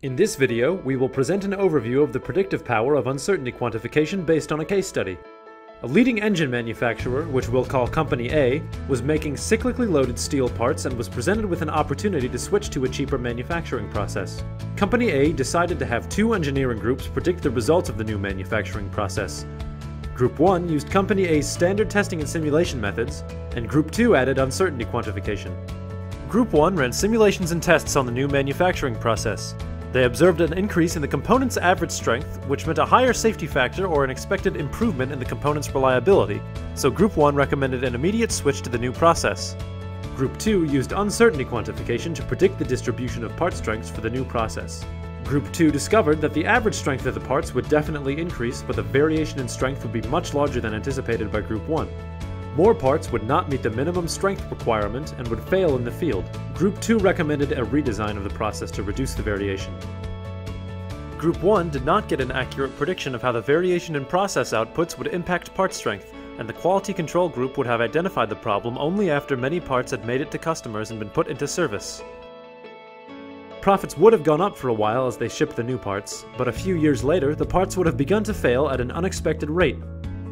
In this video, we will present an overview of the predictive power of uncertainty quantification based on a case study. A leading engine manufacturer, which we'll call Company A, was making cyclically loaded steel parts and was presented with an opportunity to switch to a cheaper manufacturing process. Company A decided to have two engineering groups predict the results of the new manufacturing process. Group 1 used Company A's standard testing and simulation methods, and Group 2 added uncertainty quantification. Group 1 ran simulations and tests on the new manufacturing process. They observed an increase in the component's average strength, which meant a higher safety factor or an expected improvement in the component's reliability, so Group 1 recommended an immediate switch to the new process. Group 2 used uncertainty quantification to predict the distribution of part strengths for the new process. Group 2 discovered that the average strength of the parts would definitely increase, but the variation in strength would be much larger than anticipated by Group 1. More parts would not meet the minimum strength requirement and would fail in the field. Group 2 recommended a redesign of the process to reduce the variation. Group 1 did not get an accurate prediction of how the variation in process outputs would impact part strength, and the quality control group would have identified the problem only after many parts had made it to customers and been put into service. Profits would have gone up for a while as they shipped the new parts, but a few years later the parts would have begun to fail at an unexpected rate.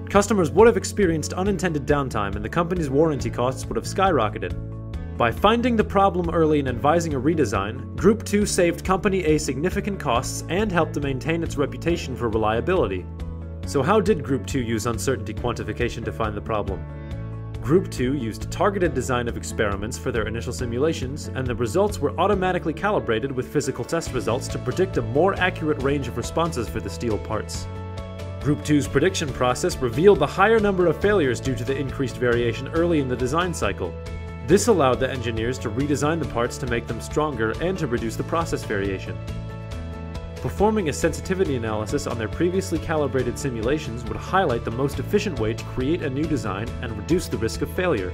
Customers would have experienced unintended downtime and the company's warranty costs would have skyrocketed. By finding the problem early and advising a redesign, Group 2 saved Company A significant costs and helped to maintain its reputation for reliability. So how did Group 2 use uncertainty quantification to find the problem? Group 2 used targeted design of experiments for their initial simulations, and the results were automatically calibrated with physical test results to predict a more accurate range of responses for the steel parts. Group 2's prediction process revealed the higher number of failures due to the increased variation early in the design cycle. This allowed the engineers to redesign the parts to make them stronger and to reduce the process variation. Performing a sensitivity analysis on their previously calibrated simulations would highlight the most efficient way to create a new design and reduce the risk of failure.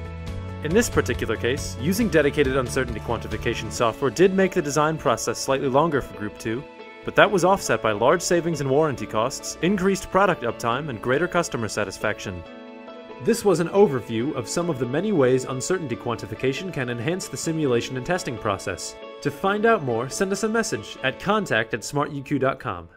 In this particular case, using dedicated uncertainty quantification software did make the design process slightly longer for Group 2, but that was offset by large savings in warranty costs, increased product uptime, and greater customer satisfaction. This was an overview of some of the many ways uncertainty quantification can enhance the simulation and testing process. To find out more, send us a message at contact@smartuq.com.